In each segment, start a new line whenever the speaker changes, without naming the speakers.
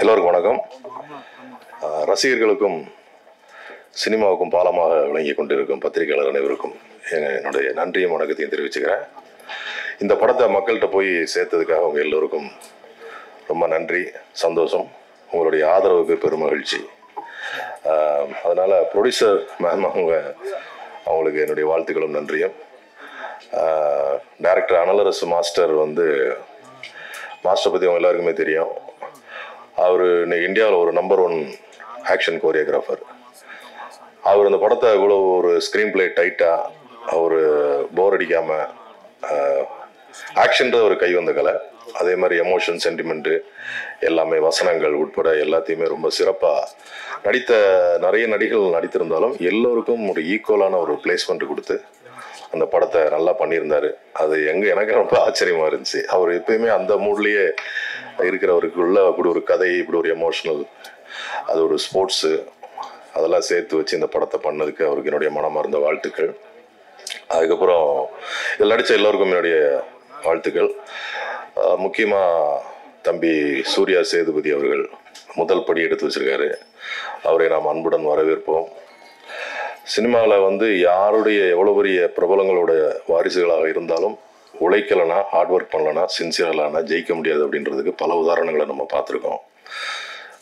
எல்லோருக்கும் வணக்கம். ரசிகர்களுக்கும் சினிமாவுக்கும் பாலமாக விளங்கி கொண்டிருக்கும் பத்திரிகையாளர் அனைவருக்கும் என்னுடைய நன்றியும் வணக்கத்தையும் தெரிவிச்சுக்கிறேன். இந்த படத்தை மக்கள்கிட்ட போய் சேர்த்ததுக்காக அவங்க எல்லோருக்கும் ரொம்ப நன்றி, சந்தோஷம். உங்களுடைய ஆதரவுக்கு பெரும் மகிழ்ச்சி. அதனால் ப்ரொடியூசர் மேம் அவங்களுக்கு என்னுடைய வாழ்த்துக்களும் நன்றியும். டைரக்டர் அனலரசு மாஸ்டர் மாஸ்டர் பற்றி அவங்க எல்லாருக்குமே தெரியும். அவர் இன்னைக்கு இந்தியாவில் ஒரு நம்பர் 1 ஆக்ஷன் கோரியோகிராஃபர். அவர் அந்த படத்தை இவ்வளோ ஒரு ஸ்க்ரீன் பிளே டைட்டாக அவர் போர் அடிக்காமல் ஆக்ஷன்ற ஒரு கை வந்த கலை, அதே மாதிரி எமோஷன் சென்டிமெண்ட்டு எல்லாமே வசனங்கள் உட்பட எல்லாத்தையுமே ரொம்ப சிறப்பாக நிறைய நடிகர்கள் நடித்திருந்தாலும் எல்லோருக்கும் ஒரு ஈக்குவலான ஒரு பிளேஸ்மெண்ட் கொடுத்து அந்த படத்தை நல்லா பண்ணியிருந்தார். அது எனக்கு ரொம்ப ஆச்சரியமாக இருந்துச்சு. அவர் எப்பயுமே அந்த மூட்லேயே இருக்கிறவருக்குள்ள அப்படி ஒரு கதை, இப்படி ஒரு எமோஷனல், அது ஒரு ஸ்போர்ட்ஸு அதெல்லாம் சேர்த்து வச்சு இந்த படத்தை பண்ணதுக்கு அவருக்கு என்னுடைய மனமார்ந்த வாழ்த்துக்கள். அதுக்கப்புறம் இதில் நடித்த எல்லோருக்கும் என்னுடைய வாழ்த்துக்கள். முக்கியமாக தம்பி சூர்யா சேதுபதி அவர்கள் முதல் படி எடுத்து வச்சிருக்காரு. அவரை நாம் அன்புடன் வரவேற்போம். சினிமாவில் யாருடைய எவ்வளோ பெரிய பிரபலங்களோட வாரிசுகளாக இருந்தாலும் உழைக்கலைன்னா, ஹார்ட் ஒர்க் பண்ணலன்னா, சின்சியர்லானா ஜெயிக்க முடியாது அப்படின்றதுக்கு பல உதாரணங்களை நம்ம பார்த்துருக்கோம்.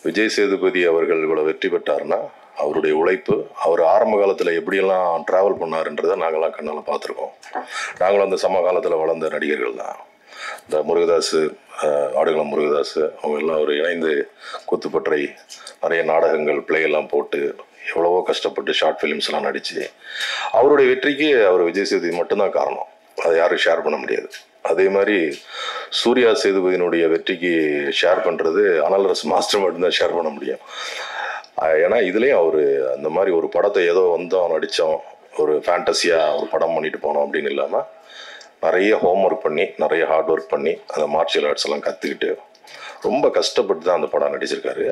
விஜய் சேதுபதி அவர்கள் இவ்வளோ வெற்றி பெற்றார்னா அவருடைய உழைப்பு, அவர் ஆரம்ப காலத்தில் எப்படியெல்லாம் ட்ராவல் பண்ணாருன்றதை நாங்களாம் கண்ணால் பார்த்துருக்கோம். நாங்களும் அந்த சமகாலத்தில் வளர்ந்த நடிகர்கள் தான். இந்த முருகதாஸ், ஆடுகளம் முருகதாஸ் அவங்க எல்லாம் ஒரு இணைந்து குத்துப்பற்றை நிறைய நாடகங்கள் பிளேயெல்லாம் போட்டு எவ்வளவோ கஷ்டப்பட்டு ஷார்ட் ஃபிலிம்ஸ்லாம் நடித்து அவருடைய வெற்றிக்கு அவர் விஜய் சேதுபதி மட்டும்தான் காரணம். அதை யாரும் ஷேர் பண்ண முடியாது. அதே மாதிரி சூர்யா சேதுபதியினுடைய வெற்றிக்கு ஷேர் பண்ணுறது அனலரசு மாஸ்டர் மட்டும்தான் ஷேர் பண்ண முடியும். ஏன்னா இதுலேயும் அவர் அந்த மாதிரி ஒரு படத்தை ஏதோ நடித்தோம், ஒரு ஃபேண்டஸியாக ஒரு படம் பண்ணிட்டு போனோம் அப்படின்னு இல்லாமல் நிறைய ஹோம் ஒர்க் பண்ணி, நிறைய ஹார்ட் ஒர்க் பண்ணி, அந்த மார்ஷியல் ஆர்ட்ஸ் எல்லாம் கற்றுக்கிட்டு ரொம்ப கஷ்டப்பட்டு தான் அந்த படம் நடிச்சிருக்காரு.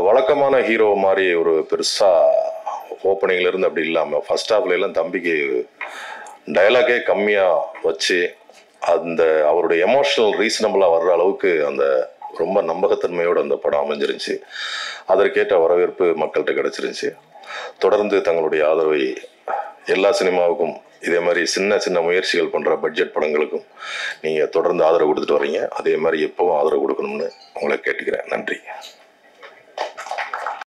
வழக்கமான ஹீரோ மாதிரி ஒரு பெருசாக ஓப்பனிங்லேருந்து அப்படி இல்லாமல் ஃபர்ஸ்ட் ஹாஃப்லாம் தம்பிக்கு டயலாகே கம்மியாக வச்சு அவருடைய எமோஷனல் ரீசனபிளாக வர்ற அளவுக்கு ரொம்ப நம்பகத்தன்மையோடு அந்த படம் அமைஞ்சிருந்துச்சு. அதற்கேற்ற வரவேற்பு மக்கள்கிட்ட கிடச்சிருந்துச்சு. தொடர்ந்து தங்களுடைய ஆதரவை எல்லா சினிமாவுக்கும், இதே மாதிரி சின்ன சின்ன முயற்சிகள் பண்ணுற பட்ஜெட் படங்களுக்கும் நீங்கள் தொடர்ந்து ஆதரவு கொடுத்துட்டு வரீங்க. அதே மாதிரி எப்பவும் ஆதரவு கொடுக்கணும்னு உங்களை கேட்டுக்கிறேன். நன்றி.